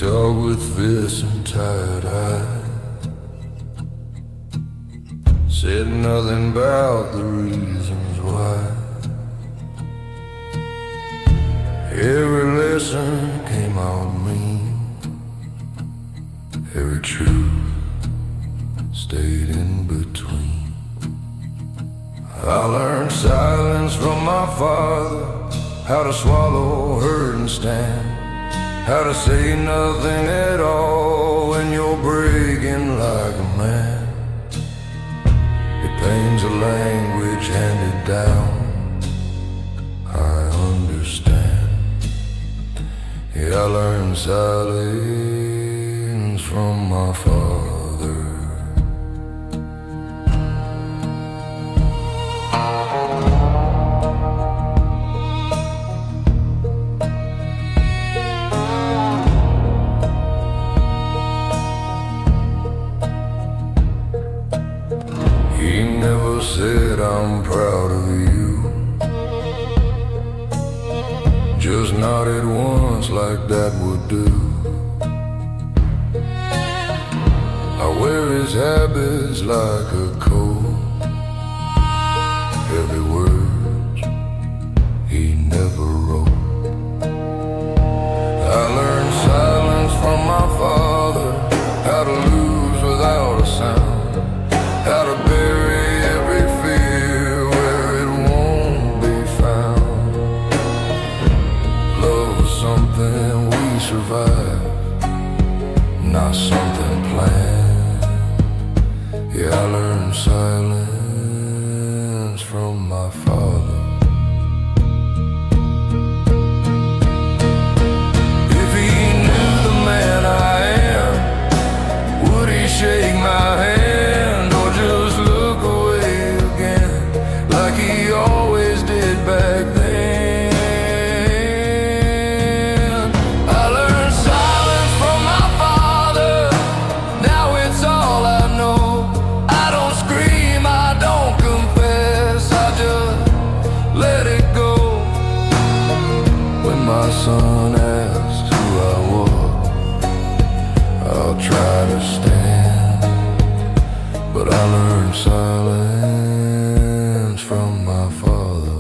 talk with fists and tired eyes. Said nothing about the reasons why. Every lesson came out mean. Every truth stayed in between. I learned silence from my father, how to swallow, hurt and stand, how to say nothing at all when you're breaking like a man. It pains a language handed down, I understand. Yeah, I learned silence from my father. He never said I'm proud of you, just nodded once like that would do. I wear his habits like a coat, every word he never wrote. I learned silence from my father, how to lose without a sound, how to bury every fear where it won't be found. Love was something we survived, not something planned. Yeah, I learned silence from my father. If he knew the man I am, would he shake my hand or just look away again like he always did back then? I learned silence from my father, now it's all I know. I don't scream, I don't confess, I just let it go. When my son asks who I was, I'll try to stand, but I learned silence from my father.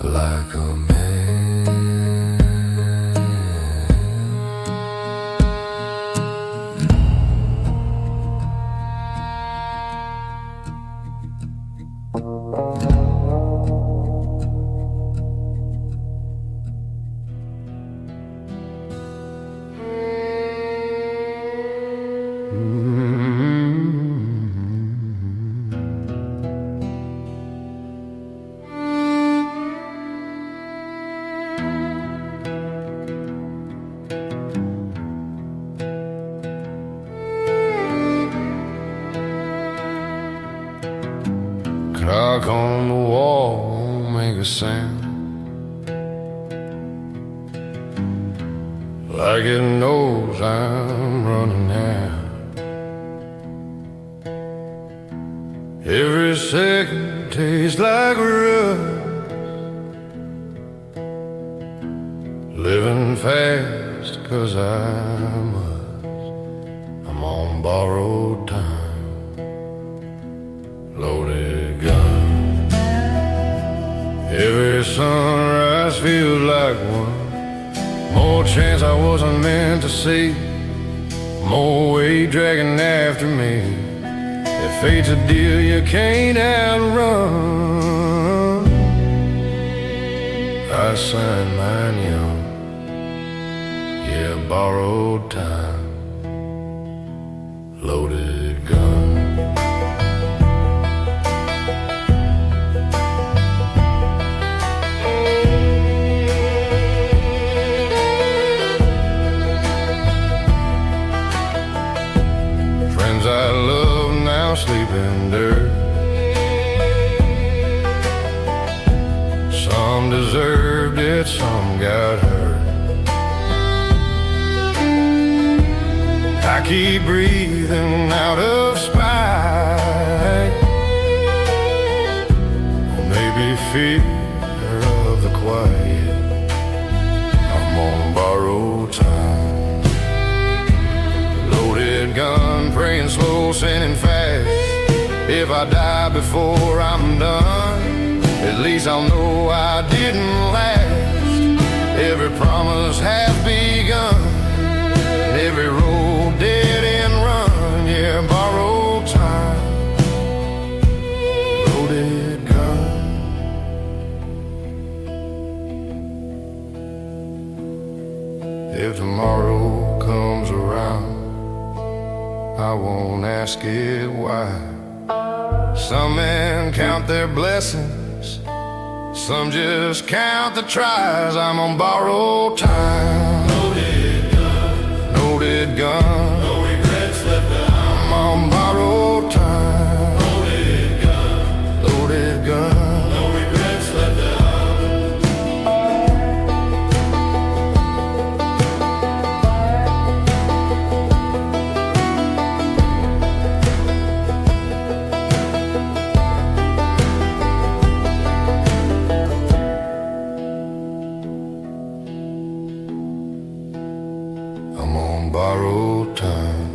Like a man. Clock on the wall won't make a sound, like it knows I'm running out. Every second tastes like rust, living fast 'cause I must. I'm on borrowed time, loaded gun. Every sunrise feels like one more chance I wasn't meant to see, more weight dragging after me. If fate's a deal you can't outrun, I signed mine young, yeah, borrowed time, loaded gun. Friends I love now sleep in dirt, some deserved it, some got hurt. I keep breathing out of spite, or maybe fear of the quiet. die before I'm done, at least I'll know I didn't last. Every promise has begun, every road dead end run. Yeah, borrowed time, loaded gun. If tomorrow comes around, I won't ask it why. Some men count their blessings, some just count the tries. I'm on borrowed time, loaded gun, loaded gun. No regrets left behind. I'm on borrowed time, loaded gun, loaded gun. No regrets left behind. I'm on borrowed time,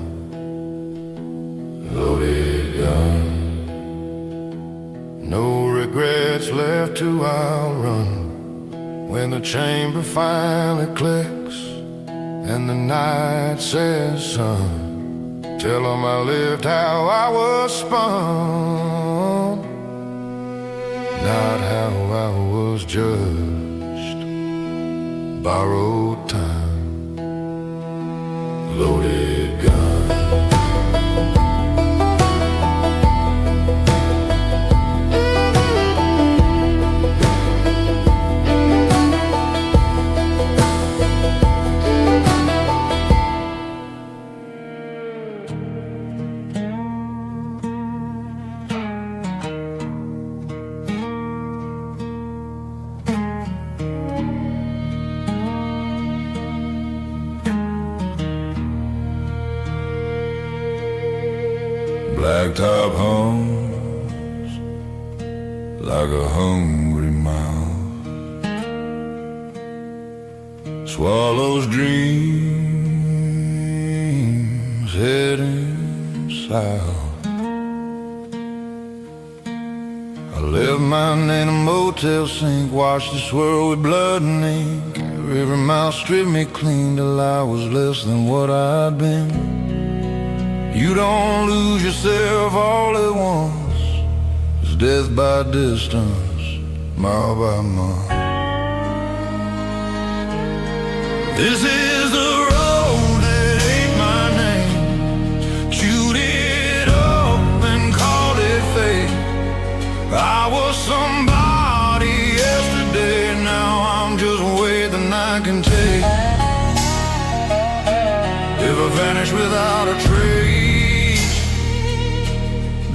loaded gun. No regrets left to outrun. When the chamber finally clicks and the night says sun, tell 'em I lived how I was spun, not how I was judged. Borrowed time, loaded gun. Blacktop hums like a hungry mouth, swallows dreams heading south. I left mine in a motel sink, washed this world with blood and ink. Every mile stripped me clean till I was less than what I'd been. You don't lose yourself all at once. It's death by distance, mile by mile. This is the road that ain't my name. Chewed it up and called it fate. I was somebody yesterday, now I'm just weight that I can take. If I vanish without a trace,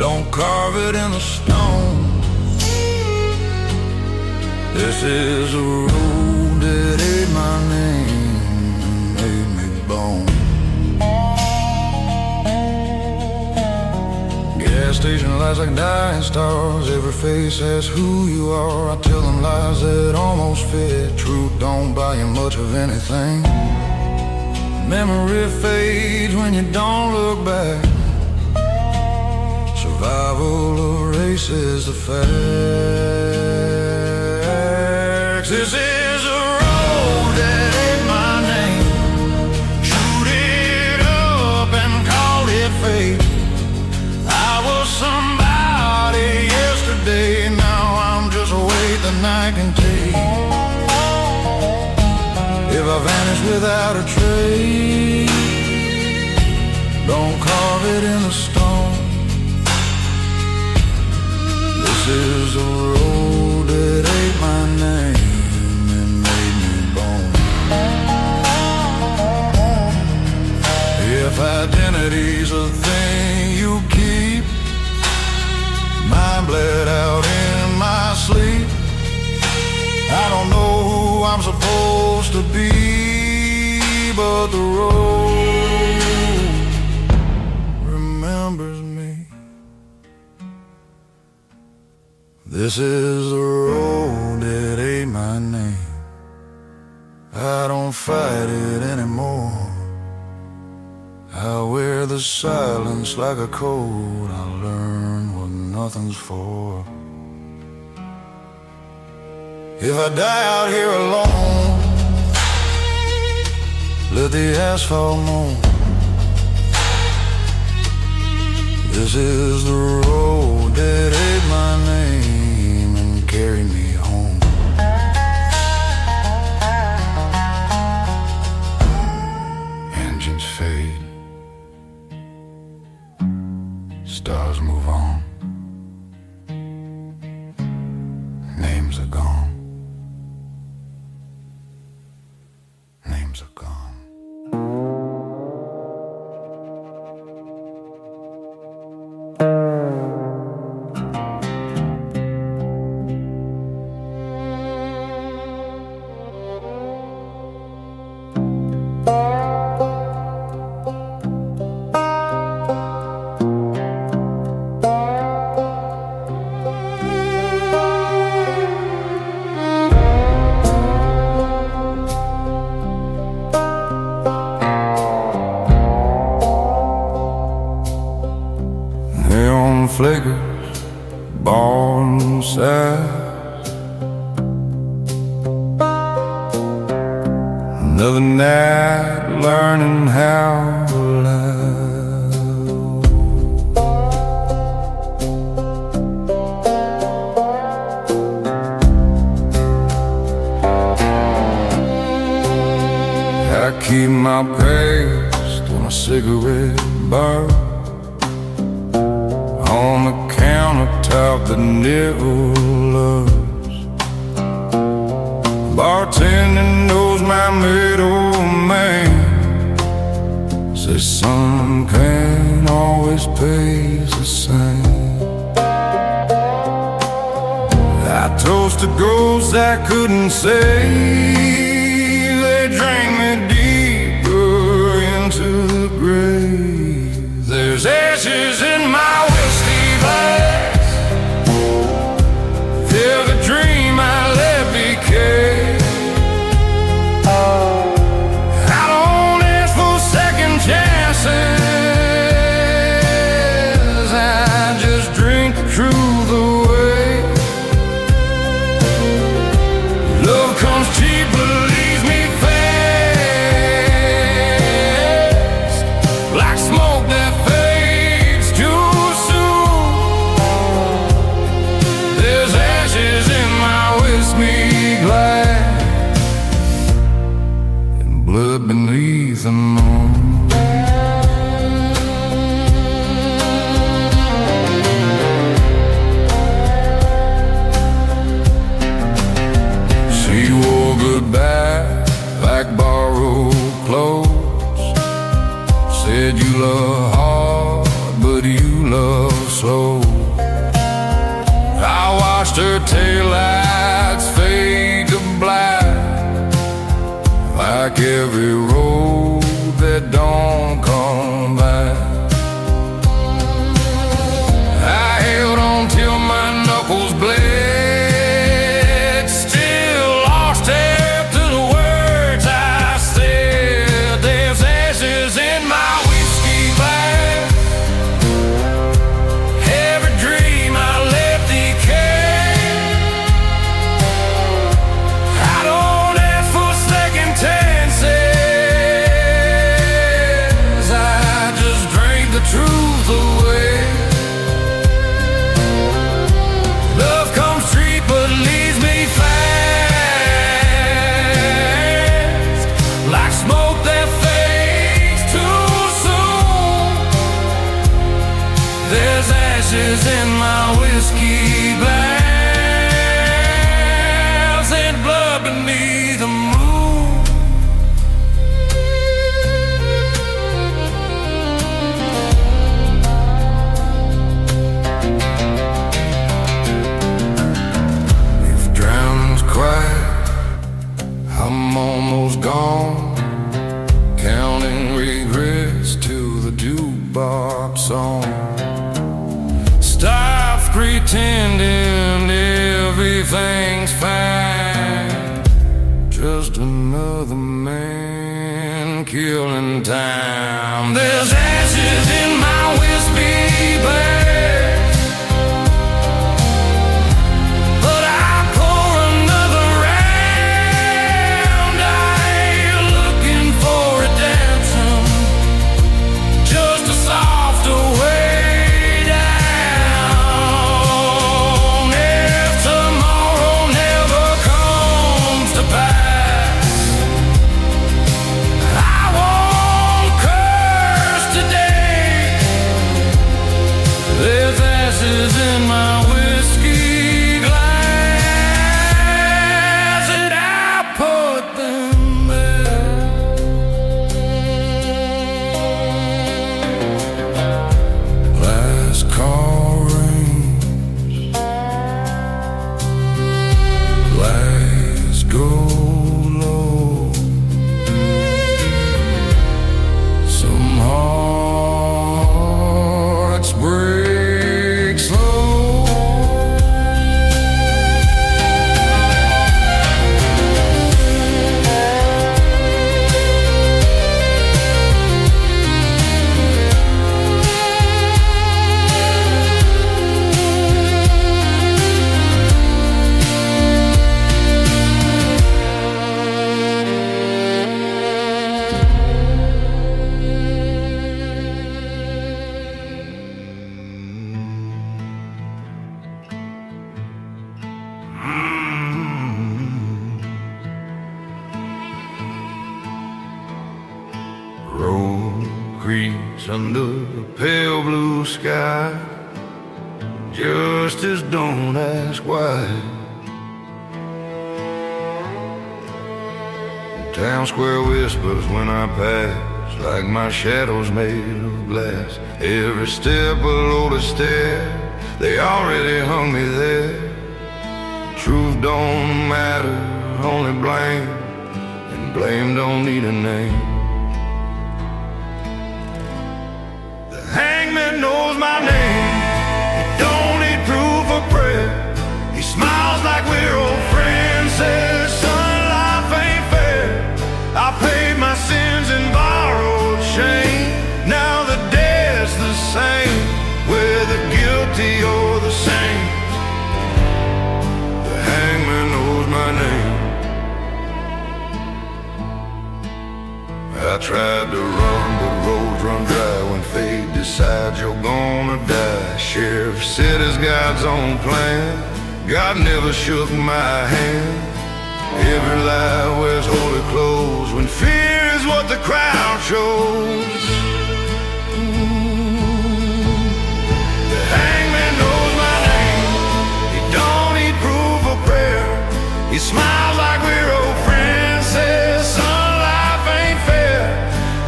don't carve it in the stone. This is a road that ate my name and made me bone. Gas station lights like dying stars. Every face says who you are. I tell them lies that almost fit. Truth don't buy you much of anything. Memory fades when you don't look back. Survival erases the facts. This is a road that ain't my name. Shoot it up and call it fate. I was somebody yesterday, now I'm just a weight the night can take. If I vanish without a trace, don't carve it in the stone. This is a road that ate my name and made me bone. If identity's a thing you keep, mine bled out in my sleep. I don't know who I'm supposed to be, but the road remembers me. This is the road that ate my name. I don't fight it anymore. I wear the silence like a code. I learn what nothing's for. If I die out here alone, let the asphalt moan. This is the road that ate my name and carried me home. Engines fade, stars move on, names are gone, names are gone. Neon flickers, born sad. Another night learning how to laugh. I keep my paste when a cigarette burns on the countertop that never loves. Bartending knows my middle man. Says some can't always pays the same. I toast to ghosts I couldn't save. They drank me deeper into the grave. There's ashes in my whiskey glass. Every dream I let decay. I don't ask for second chances. I just drink the truth away. Love comes cheap but leaves me fast, like smoke that fades too soon. There's ashes in my whiskey glass and blood beneath the moon. She wore goodbye like borrowed clothes. Said you love hard, but you love slow. I watched her taillights fade to black, like every road that don't come back. I held on till my knuckles bled, still lost half to the words I said. There's ashes in my whiskey glass. Every dream I let decay. I don't ask for second chances. I just drink the truth away. Love comes cheap but leaves me fast, like smoke that fades too soon. There's ashes in my whiskey glass and blood beneath the moon. If drowning's quiet, I'm almost gone, counting regrets to the jukebox song. Stop pretending everything's fine. Just another man killing time. There's ashes in my whiskey glass. Road creaks under a pale blue sky. Justice don't ask why. Town square whispers when I pass, like my shadow's made of glass. Every step below the stair, they already hung me there. Truth don't matter, only blame, and blame don't need a name. The hangman knows my name. He don't need proof or prayer. He smiles like we're old friends, says, son, life ain't fair. I paid my sins and borrowed shame. Now the debt's the same, whether guilty or the same. The hangman knows my name. I tried to run, but roads run dry when fate decides you're gonna die. Sheriff said it's God's own plan. God never shook my hand. Every lie wears holy clothes when fear is what the crowd shows. The hangman knows my name. He don't need proof or prayer. He smiles like we're old friends, says, son, life ain't fair.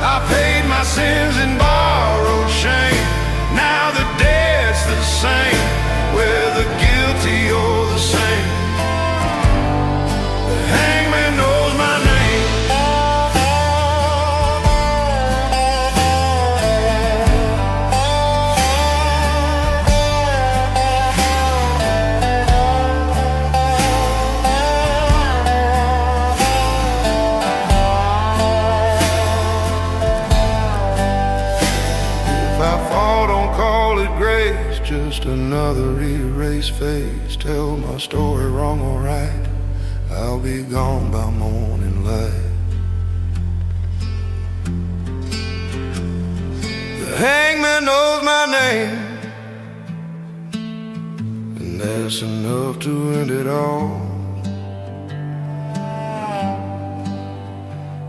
I paid my sins and borrowed shame. Now the debt's the same, whether guilty or the same. The hangman knows my name. If I fall, don't call it grace, just another erased face. Tell my story wrong or right, I'll be gone by morning light. The hangman knows my name, and that's enough to end it all.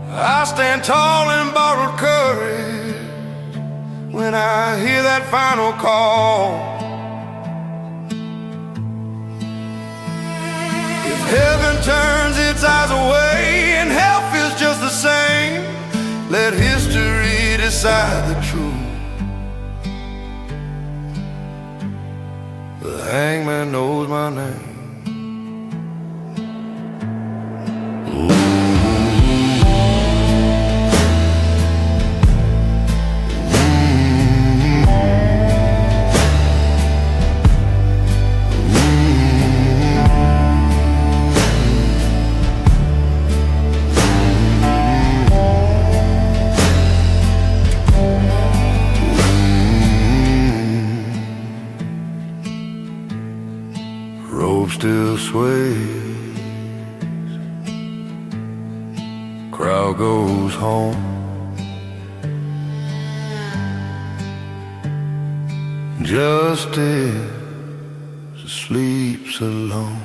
I stand tall in borrowed courage when I hear that final call. If heaven turns its eyes away and hell feels just the same, let history decide the truth. The hangman knows my name. Rope still sways, crowd goes home. Justice sleeps alone.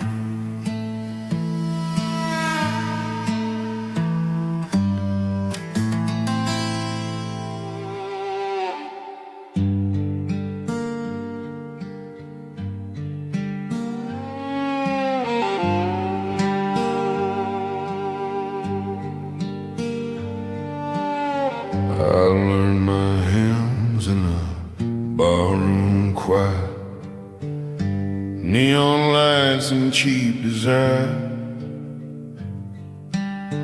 I learned my hymns in a barroom choir. Neon lights and cheap design.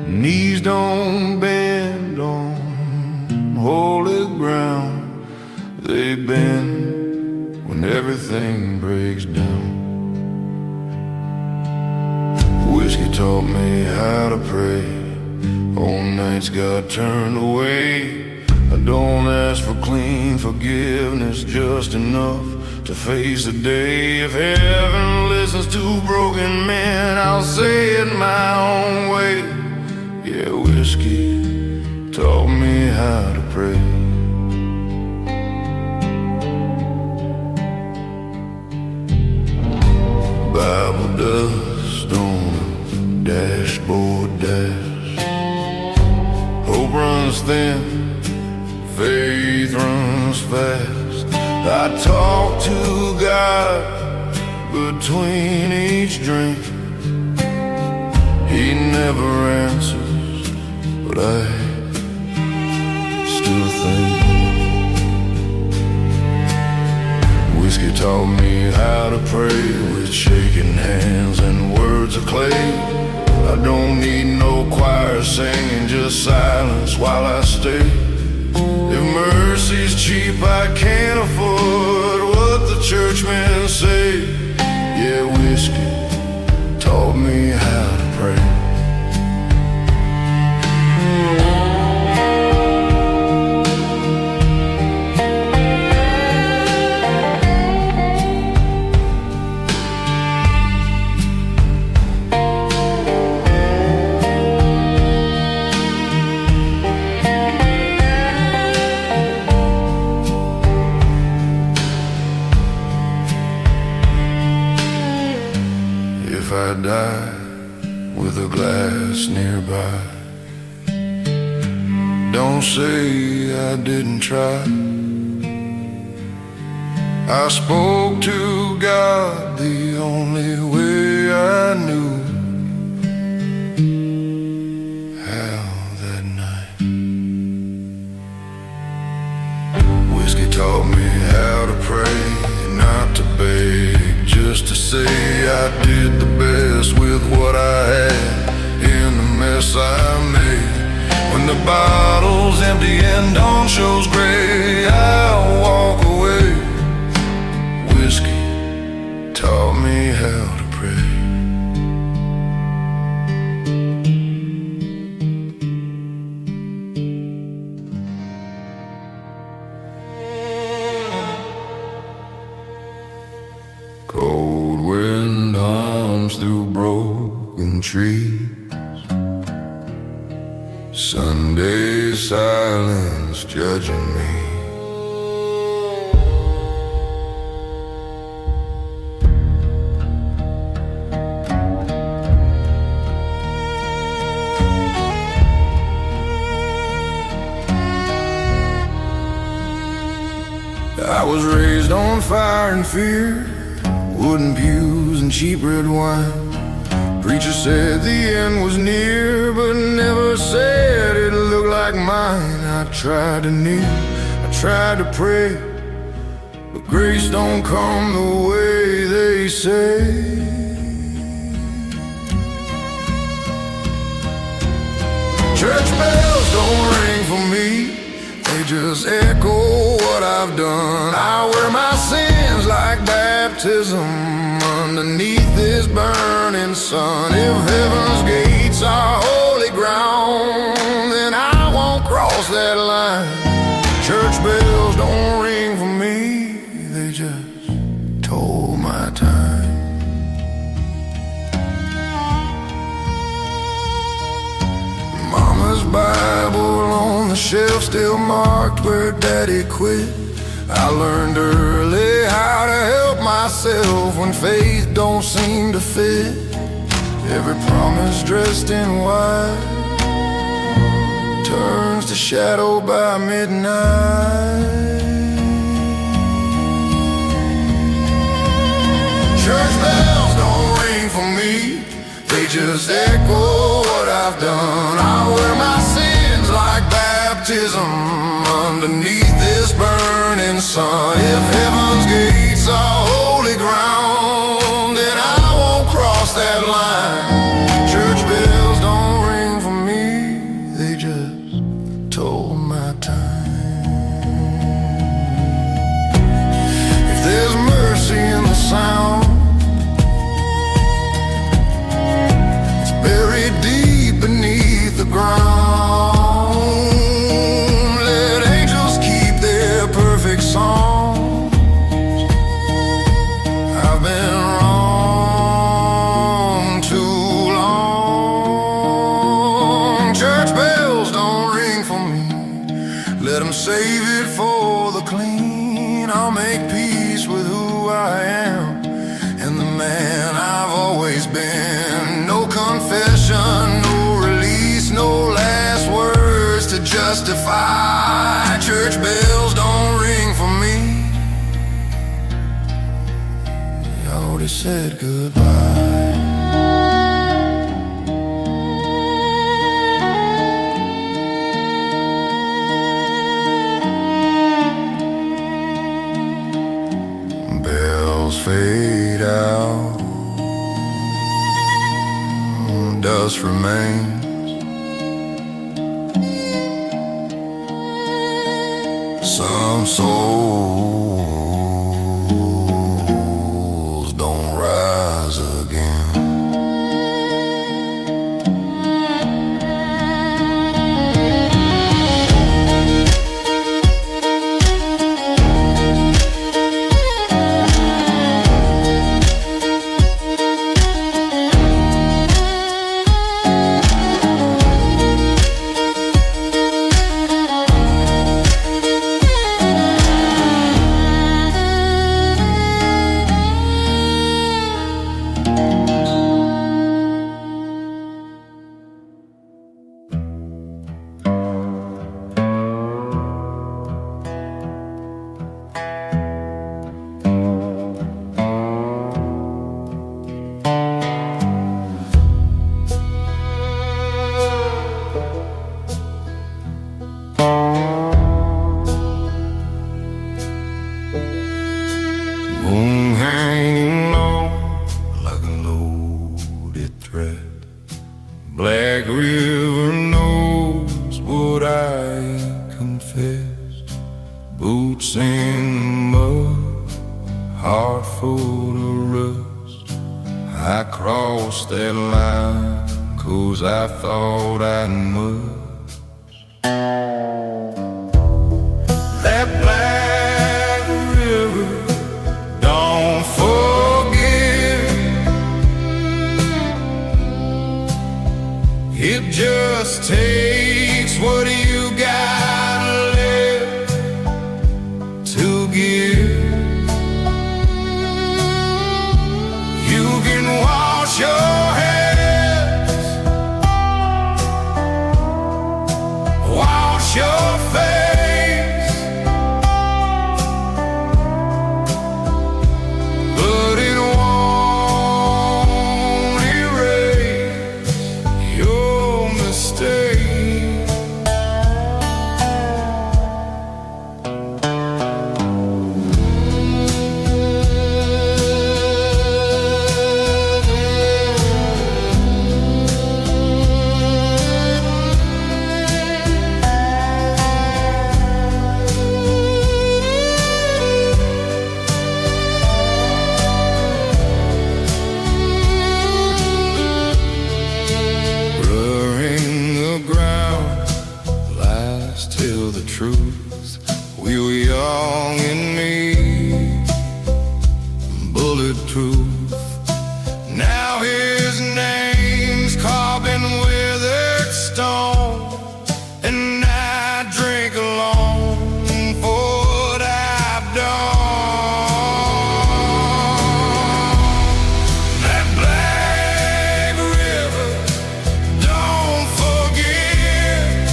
Knees don't bend on holy ground. They bend when everything breaks down. Whiskey taught me how to pray. All nights got turned away. I don't ask for clean forgiveness, just enough to face the day. If heaven listens to broken men, I'll say it my own way. Yeah, whiskey taught me how to pray. Bible dust on a dashboard dash. Hope runs thin faith runs fast. I talk to God between each drink. He never answers, but I still think. Whiskey taught me how to pray with shaking hands and words of clay. I don't need no choir singing, just silence while I stay. If mercy's cheap, I can't afford what the churchmen say. Yeah, whiskey taught me how to pray. If I die with a glass nearby, don't say I didn't try. I spoke to God the only way I knew how that night. Whiskey taught me how to pray, not to beg, just to say I did the best with what I had in the mess I made. When the bottle's empty and dawn shows gray, I'll walk away. Whiskey taught me how to pray. Cold wind hums through broken trees. Sunday silence judging me. I was raised on fire and fear, wooden pews and cheap red wine. Preacher said the end was near, but never said it looked like mine. I tried to kneel, I tried to pray, but grace don't come the way they say. Church bells don't ring for me, they just echo what I've done. I wear my sins like baptism underneath this burning sun. If heaven's gates are holy ground, then I won't cross that line. Church bells don't ring for me, they just toll my time. Mama's Bible on the shelf, still marked where Daddy quit. I learned early how to help myself when faith don't seem to fit. Every promise dressed in white turns to shadow by midnight. Church bells don't ring for me, they just echo what I've done. I wear my sins like baptism underneath this burning sun. If heaven's gates are holy ground, then I won't cross that line. Church bells don't ring for me, they just toll my time. If there's mercy in the sound, it's buried deep beneath the ground. Songs. I've been wrong too long. Church bells don't ring for me, let them save it for the clean. I'll make peace with who I am and the man I've always been. No confession, no release, no last words to justify. Church church bells don't ring for me. You already said goodbye. Bells fade out, dust remains. Some souls don't rise again. Moon hanging low like a loaded thread. Black River knows what I confessed. Boots in the mud, heart full of rust. I crossed that line 'cause I thought I must. That Black River don't forgive. It just takes what you got left to give. You can wash your hands, wash your face, but it won't erase your mistake. Blurring the ground, lies tell the truth. We were young and me, bulletproof. Now his name's carved in withered stone, and I drink alone for what I've done. That Black River don't forgive.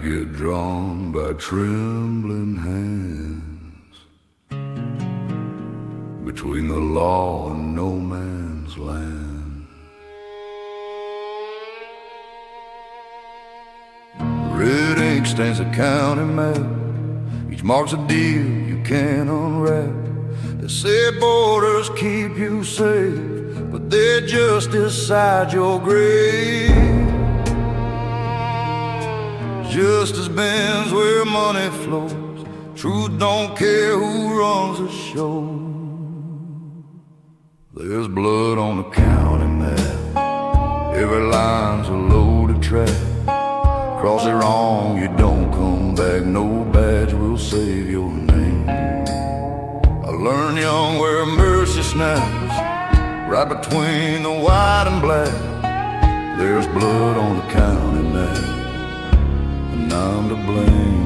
get drawn by trembling hands between the law and no man's land. Red ink stains the county map. Each mark's a deal you can't unwrap. They say borders keep you safe, but they're just inside your grave. Justice bends where money flows. Truth don't care who runs the show. There's blood on the county map. Every line's a loaded trap. Cross it wrong, you don't come back. No badge will save your name. I learned young where mercy snaps, right between the white and black. There's blood on the county map, and I'm to blame.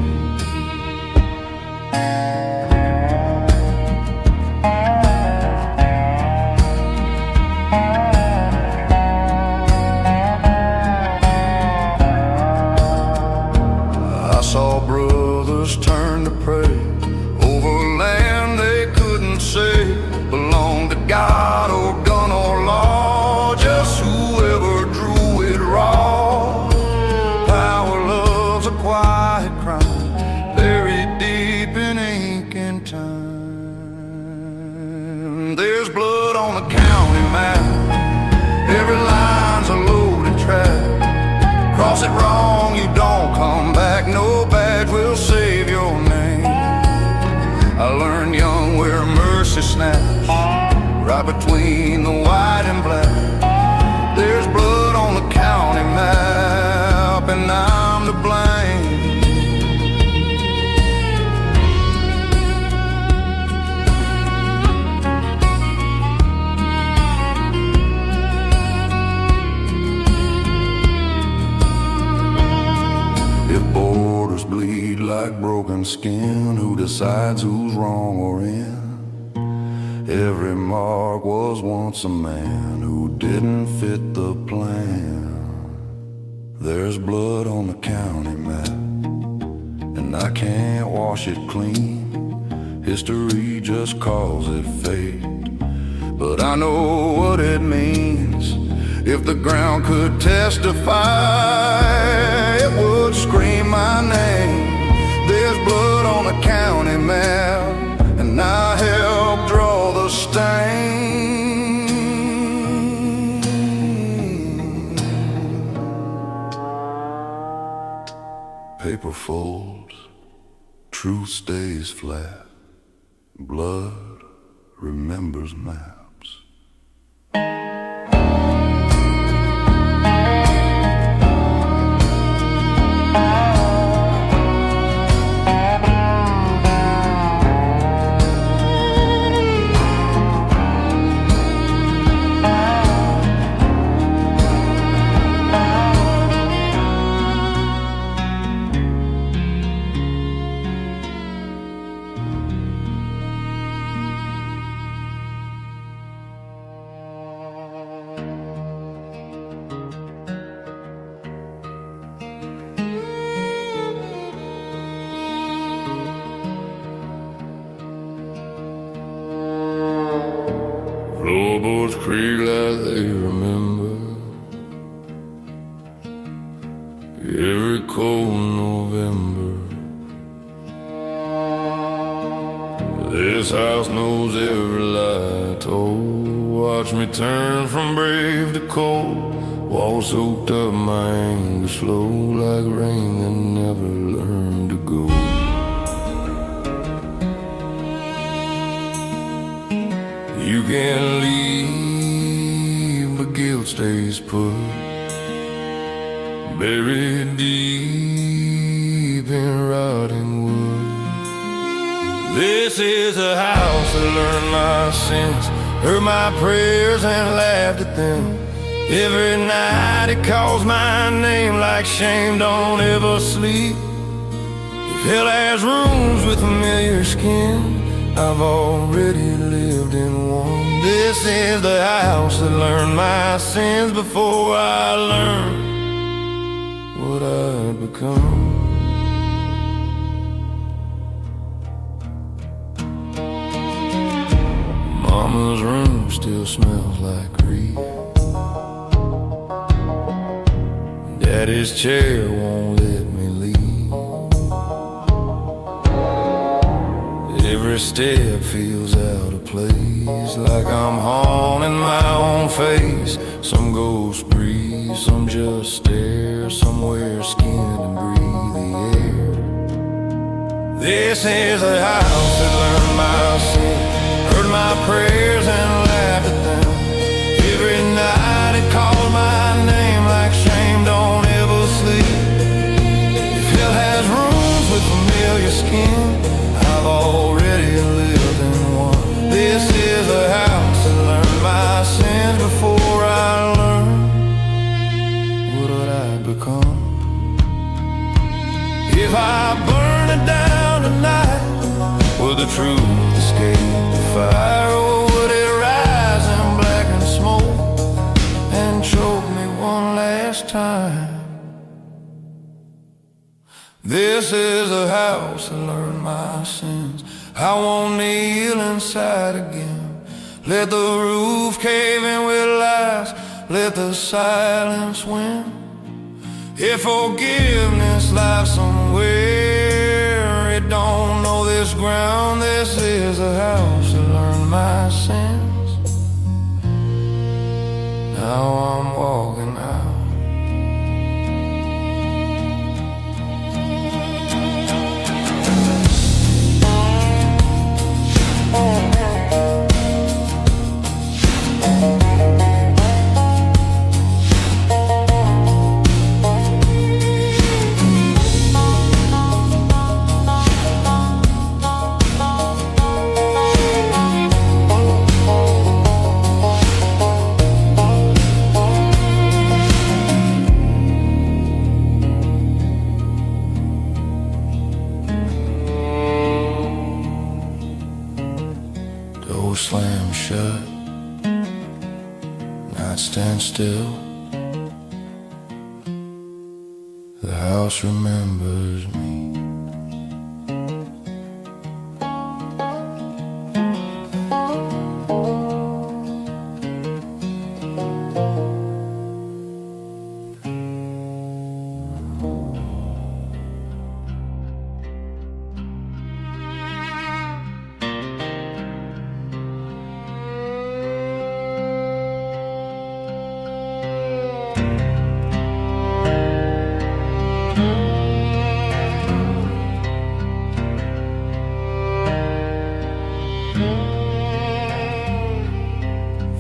I saw brothers turn to pray over land they couldn't say belonged to God or gun or law, just whoever drew it raw. Power loves a quiet crime, buried deep in ink and time. There's blood on the county map. Every line's a loaded trap. Cross it wrong, you don't come back. No badge will save your name. I learned young where mercy snaps, right between the white and black. There's blood on the county map, and I'm to blame. If borders bleed like broken skin, who decides who's wrong or in? Every mark was once a man who didn't fit the plan. There's blood on the county map, and I can't wash it clean. History just calls it fate, but I know what it means. If the ground could testify, it would scream my name. There's blood on the county map, and I helped draw the stain. Paper folds, truth stays flat. Blood remembers maps. Noose Creek like they remember every cold November. This house knows every lie I told. Watch me turn from brave to cold. Walls soaked up my anger slow, like rain that never learned to go. You can leave, but guilt stays put, buried deep in rotting wood. This is a house that learned my sins, heard my prayers and laughed at them. Every night it calls my name like shame don't ever sleep. If hell has rooms with familiar skin, I've already lived in one. This is the house that learned my sins before I learned what I'd become. Mama's room still smells like grief. Daddy's chair won't let me leave. Every step feels out of place, like I'm haunting my own face. Some ghost breathe, some just stare, somewhere skinned and breathe the air. This is a house that learned my sin, heard my prayers and laughed at them. Every night it called my name like shame don't ever sleep. If hell has rooms with familiar skin, I've already lived in one. This is a house that learned my sins before I learned what I'd become. If I burn it down tonight, will the truth escape the fire, or would it rise in blackened smoke and choke me one last time? This is a house that learned my sins. I won't kneel inside again. Let the roof cave in with lies, let the silence win. If forgiveness lies somewhere, it don't know this ground. This is a house that learned my sins. Now I'm walking out. Doors slam shut, night stands still. The house remembers me.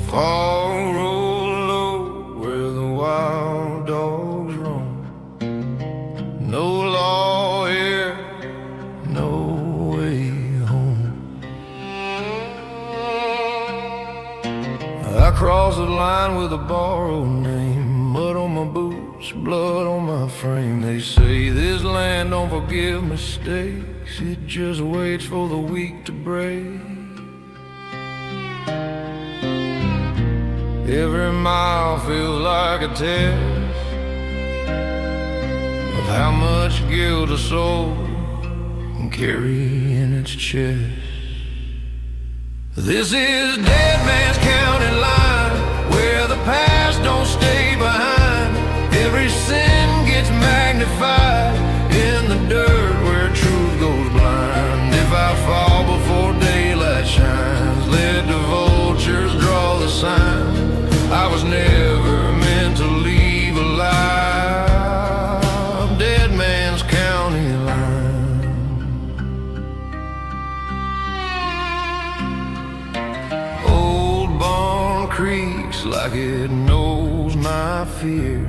Fall roll low where the wild dogs roam. No law here, no way home. I cross the line with a borrowed name, mud on my boots, blood on my frame. They say this land don't forgive mistakes, it just waits for the weak to break. Every mile feels like a test of how much guilt a soul can carry in its chest. This is dead man's county line, where the past don't stay behind. Every sin gets magnified in the dirt where truth goes blind. If I fall before daylight shines, let the vultures draw the sign. I was never meant to leave alive. Dead man's county line. Old barn creaks like it knows my fear.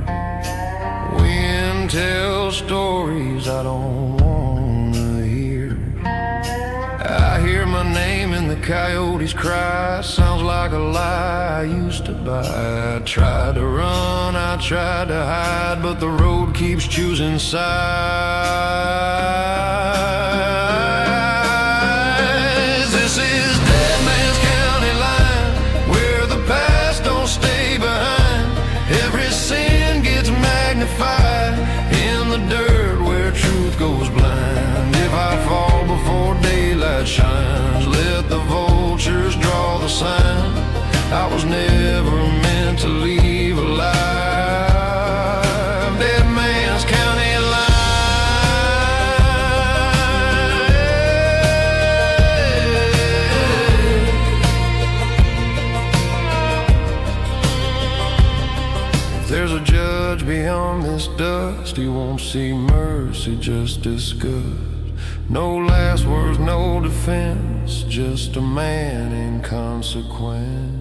Wind tells stories I don't wanna hear. I hear my name in the coyotes' cry. Sounds like a lie I used to buy. I tried to run, I tried to hide, but the road keeps choosing sides. This is dead man's county line, where the past don't stay behind. Every sin gets magnified in the dirt where truth goes blind. If I fall before daylight shines, let the vultures draw the sign. There's a judge beyond this dust. He won't see mercy, just disgust. No last words, no defense, just a man in consequence.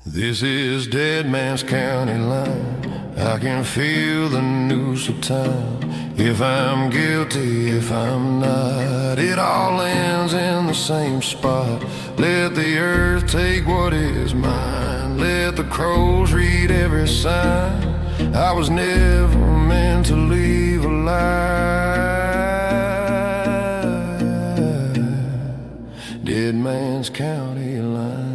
This is Dead Man's County line. I can feel the noose of time. If I'm guilty, if I'm not, it all ends in the same spot. Let the earth take what is mine. Let the crows read every sign. I was never meant to leave alive. Dead Man's County line.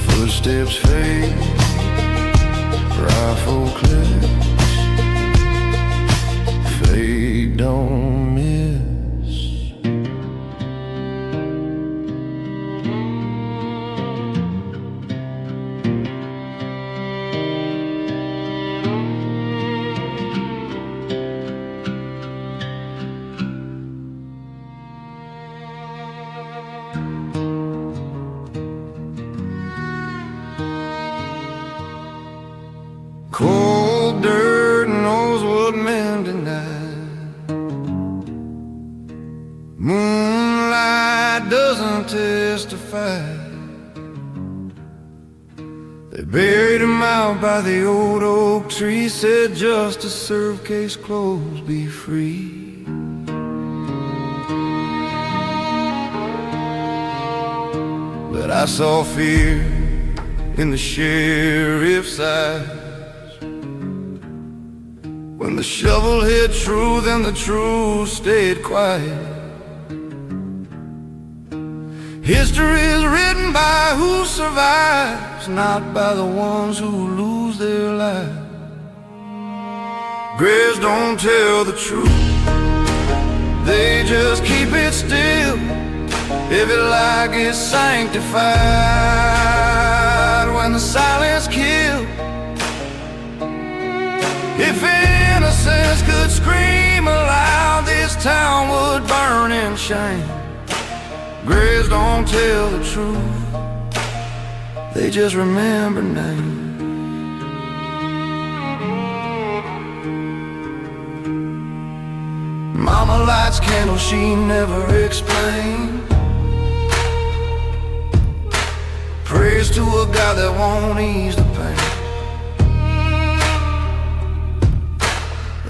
Footsteps fade, rifle clicks, fate don't miss. Cold dirt knows what men deny. Moonlight doesn't testify. They buried him out by the old oak tree. Said justice serve, case closed, be free. But I saw fear in the sheriff's eyes when the shovel hit truth and the truth stayed quiet. History is written by who survives, not by the ones who lose their lives. Graves don't tell the truth, they just keep it still. Every lie gets sanctified when the silence kills. If innocence could scream aloud, this town would burn in shame. Graves don't tell the truth, they just remember names. Mama lights candles she never explained. Prays to a God that won't ease the pain.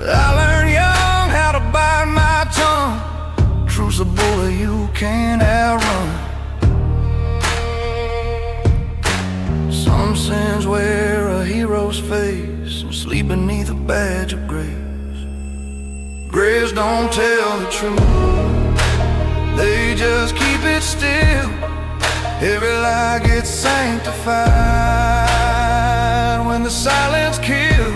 I learned young how to bite my tongue. Truth's a bullet you can't outrun. Some sins wear a hero's face and sleep beneath a badge of grace. Graves don't tell the truth, they just keep it still. Every lie gets sanctified when the silence kills.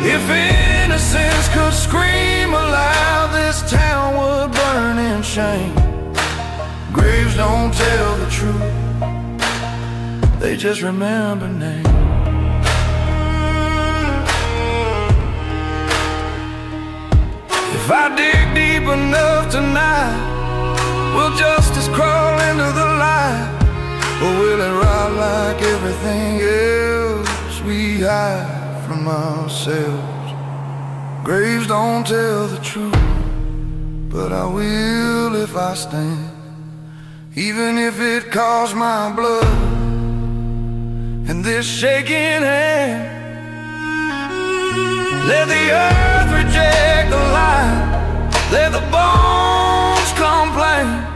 If innocence could scream aloud, this town would burn in shame. Graves don't tell the truth, they just remember names. If I dig deep enough tonight, will justice crawl into the light? Or will it rot like everything else we hide from ourselves? Graves don't tell the truth, but I will if I stand, even if it costs my blood and this shaking hand. Let the earth reject the lie, let the bones complain.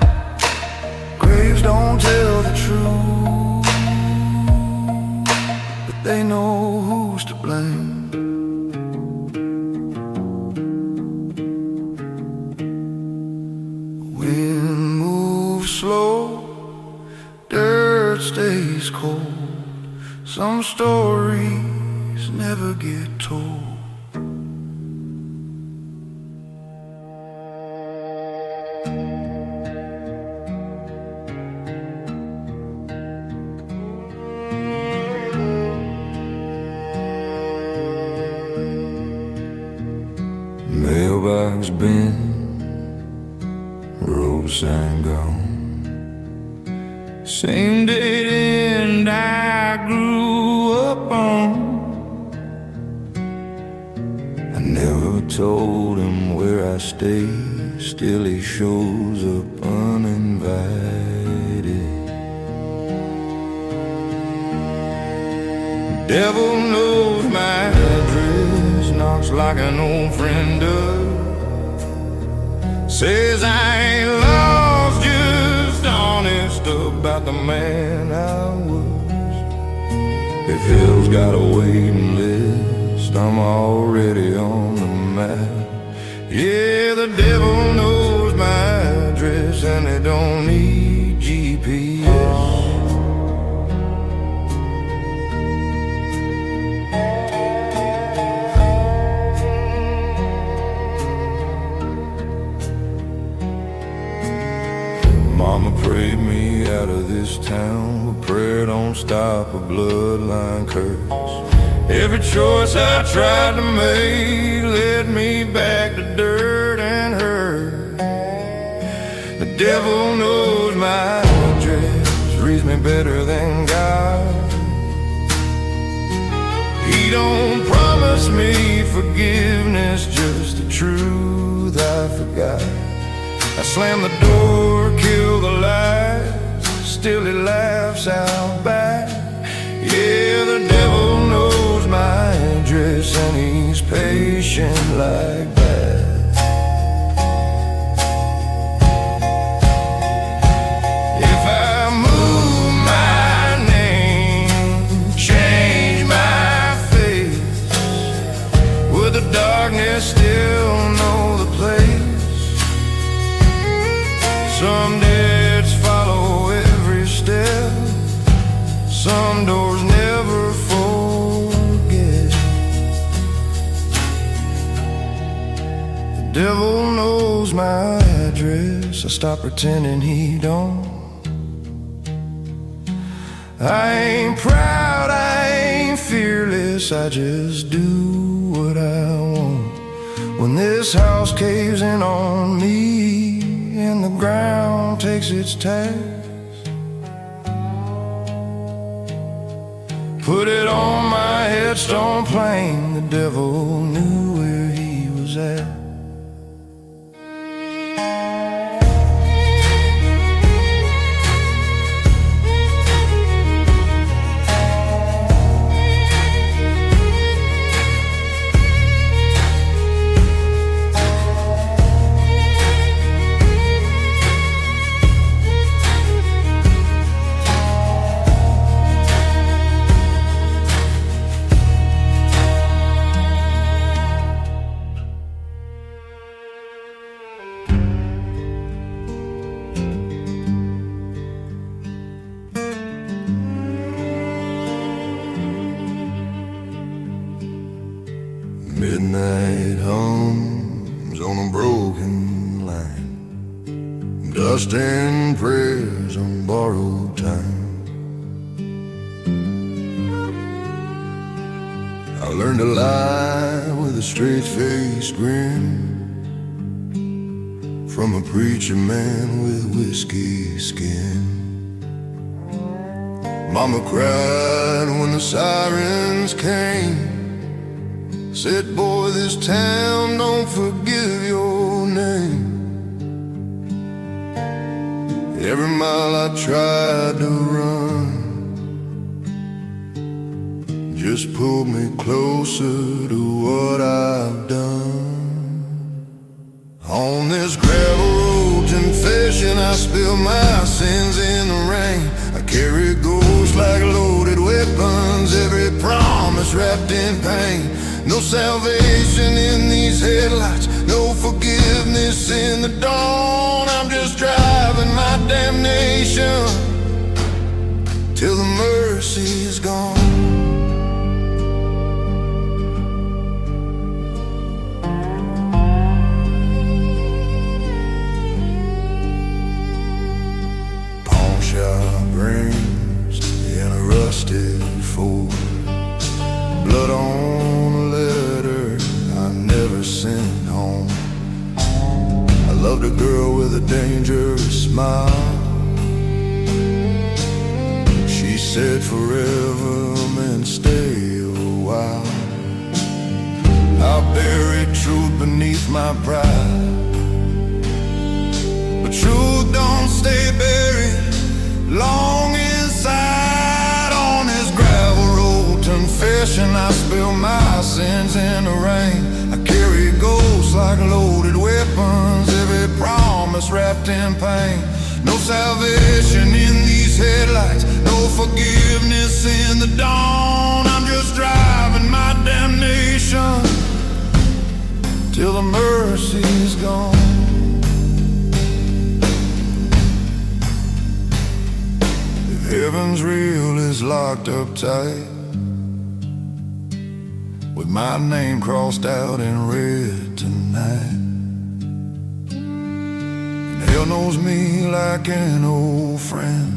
Graves don't tell the truth, but they know who's to blame. Wind moves slow, dirt stays cold. Some stories never get told. flags bent, road sign gone. Same dead end I grew up on. I never told him where I stay, still he shows up uninvited. Devil knows my address, knocks like an old friend does. Says I ain't lost, just honest about the man I was. If hell's got a waiting list, I'm already on the map. Yeah, the devil knows my address and they don't need GPS. Mama prayed me out of this town, but prayer don't stop a bloodline curse. Every choice I tried to make led me back to dirt and hurt. The devil knows my address, reads me better than God. He don't promise me forgiveness, just the truth I forgot. I slam the door, kill the lights, still he laughs out back. Yeah, the devil knows my address and he's patient like that. If I move my name, change my face, would the darkness still know the place? Some deads follow every step, some doors never forget. The devil knows my address, I stop pretending he don't. I ain't proud, I ain't fearless, I just do what I want. When this house caves in on me and the ground takes its task, put it on my headstone plain, the devil knew where he was at. Midnight hums on a broken line, dust and prayers on borrowed time. I learned to lie with a straight-faced grin from a preacher man with whiskey skin. Mama cried when the sirens came, said, boy, this town don't forgive your name. Every mile I tried to run just pulled me closer to what I've done. On this gravel road confession, I spill my sins in the rain. I carry ghosts like loaded weapons, every promise wrapped in pain. No salvation in these headlights, no forgiveness in the dawn. I'm just driving my damnation till the mercy is gone. Pawn shop rings in a rusted Ford, blood on a letter I never sent home. with a dangerous smile. She said forever meant stay a while. I buried truth beneath my pride, but truth don't stay buried long inside. On this gravel road to confession, I spill my sins in the rain. I carry ghosts like loaded weapons, every promise wrapped in pain. No salvation in these headlights, no forgiveness in the dawn. I'm just driving my damnation till the mercy's gone. If heaven's real, it's locked up tight, with my name crossed out in red tonight. And hell knows me like an old friend,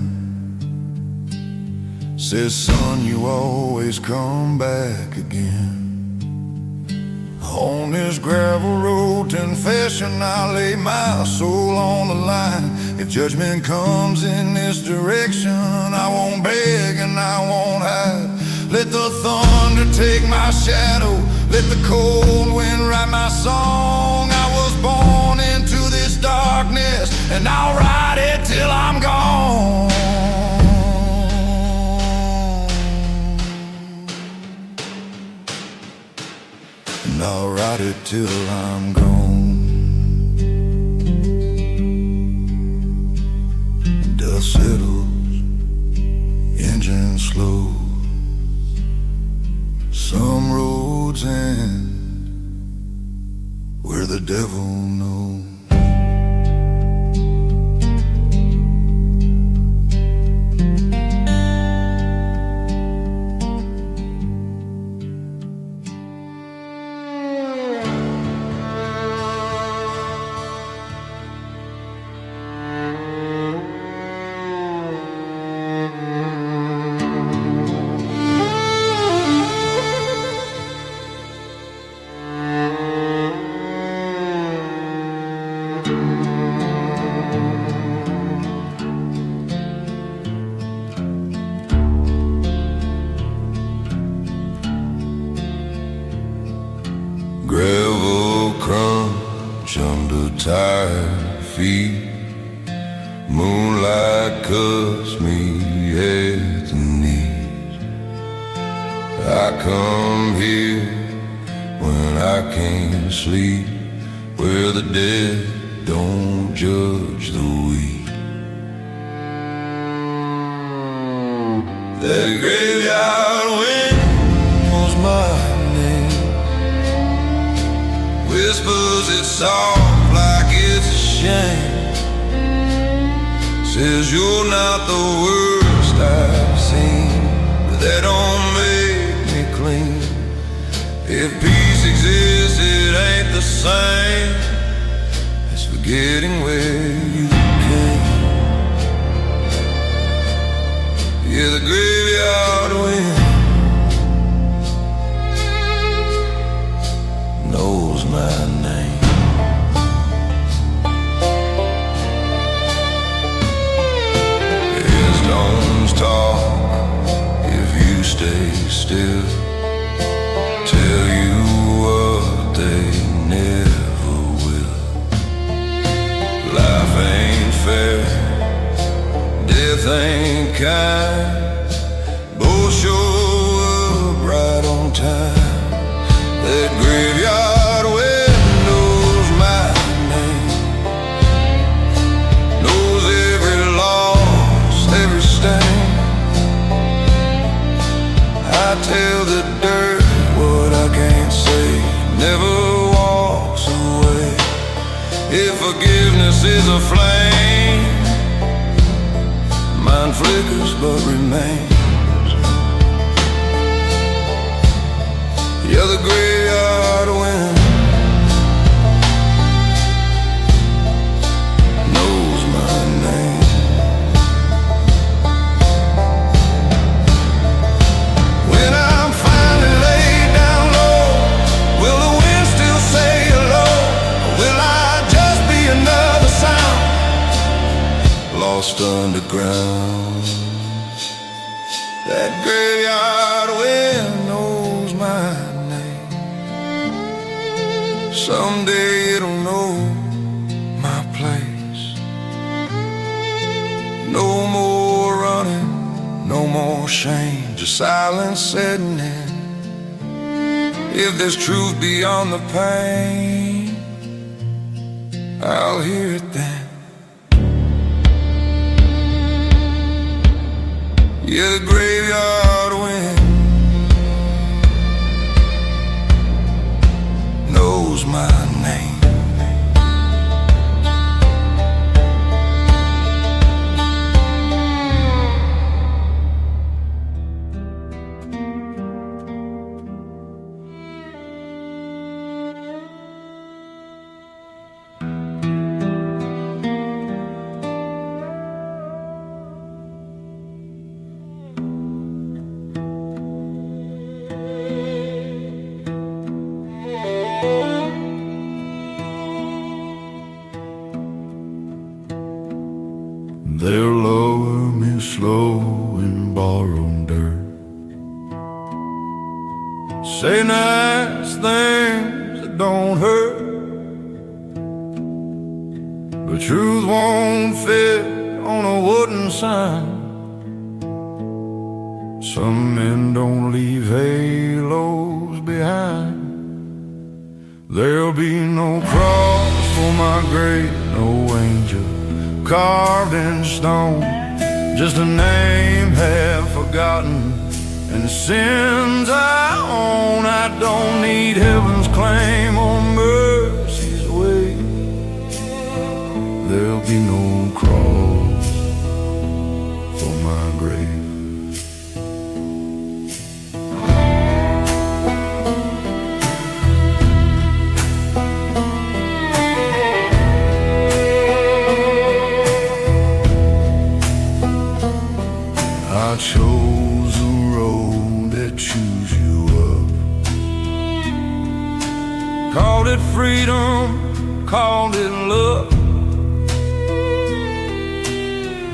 says, son, you always come back again. On this gravel road to confession, I lay my soul on the line. If judgment comes in this direction, I won't beg and I won't hide. Let the thunder take my shadow, let the cold wind write my song. I was born into this darkness, and I'll ride it till I'm gone. And I'll ride it till I'm gone. Dust settles, engine slow. Some roads end where the devil knows. Gravel crunch under tired feet, moonlight cuts me at the knees. I come here when I can't sleep, where the dead don't judge the weak. That graveyard wind was my name, whispers it soft like it's a shame, says you're not the worst I've seen, but that don't make me clean. If peace exists, it ain't the same as forgetting where you came. Yeah, the graveyard wind knows my name. His stones talk if you stay still, tell you what they never will. Life ain't fair, death ain't kind, both show up right on time. That graveyard wind knows my name, knows every loss, every stain. I tell the dirt what I can't say, never walks away. If forgiveness is a flame, mine flickers but remains. Yeah, the graveyard wind knows my name. When I'm finally laid down low, will the wind still say hello? Or will I just be another sound lost underground. That graveyard wind knows my name. Someday it'll know my place. No more running, no more shame, just silence setting in. If there's truth beyond the pain, I'll hear it then. Yeah, the graveyard wind knows my name. They'll lower me slow in borrowed dirt, say nice things that don't hurt, but truth won't fit on a wooden sign. Some men don't leave halos behind. There'll be no cross for my grave, no angel carved in stone, just a name half forgotten and the sins I own. I don't need heaven's claim or mercy's way. There'll be no cross for my grave. I chose a road that chews you up. Called it freedom, called it love.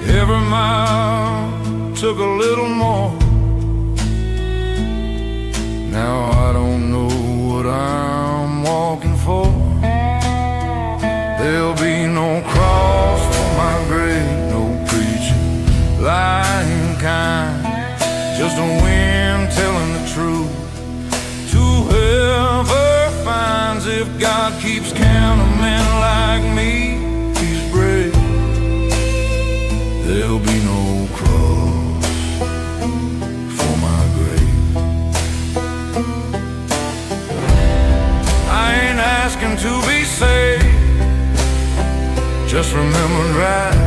Every mile took a little more. Now I don't know what I'm walking for. There'll be no cross for my grave, no preaching, lying kind, just a wind telling the truth to whoever finds. If God keeps count of men like me, he's brave. There'll be no cross for my grave. I ain't asking to be saved, just remembered right.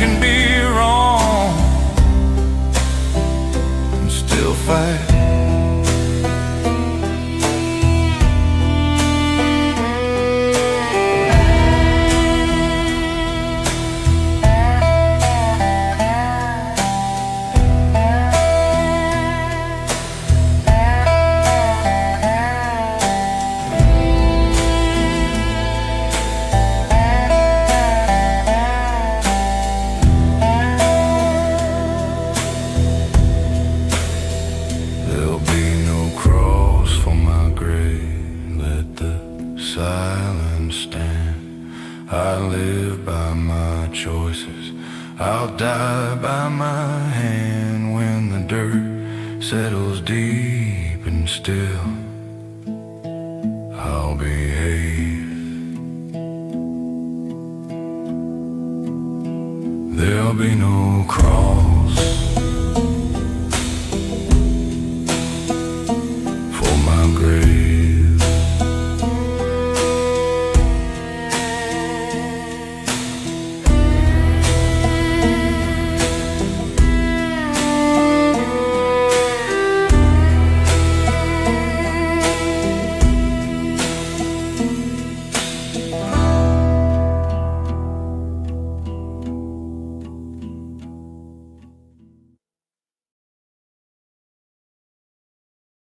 Can be wrong and still fight. Silence stand. I live by my choices, I'll die by my hand. When the dirt settles deep and still, I'll behave. There'll be no cross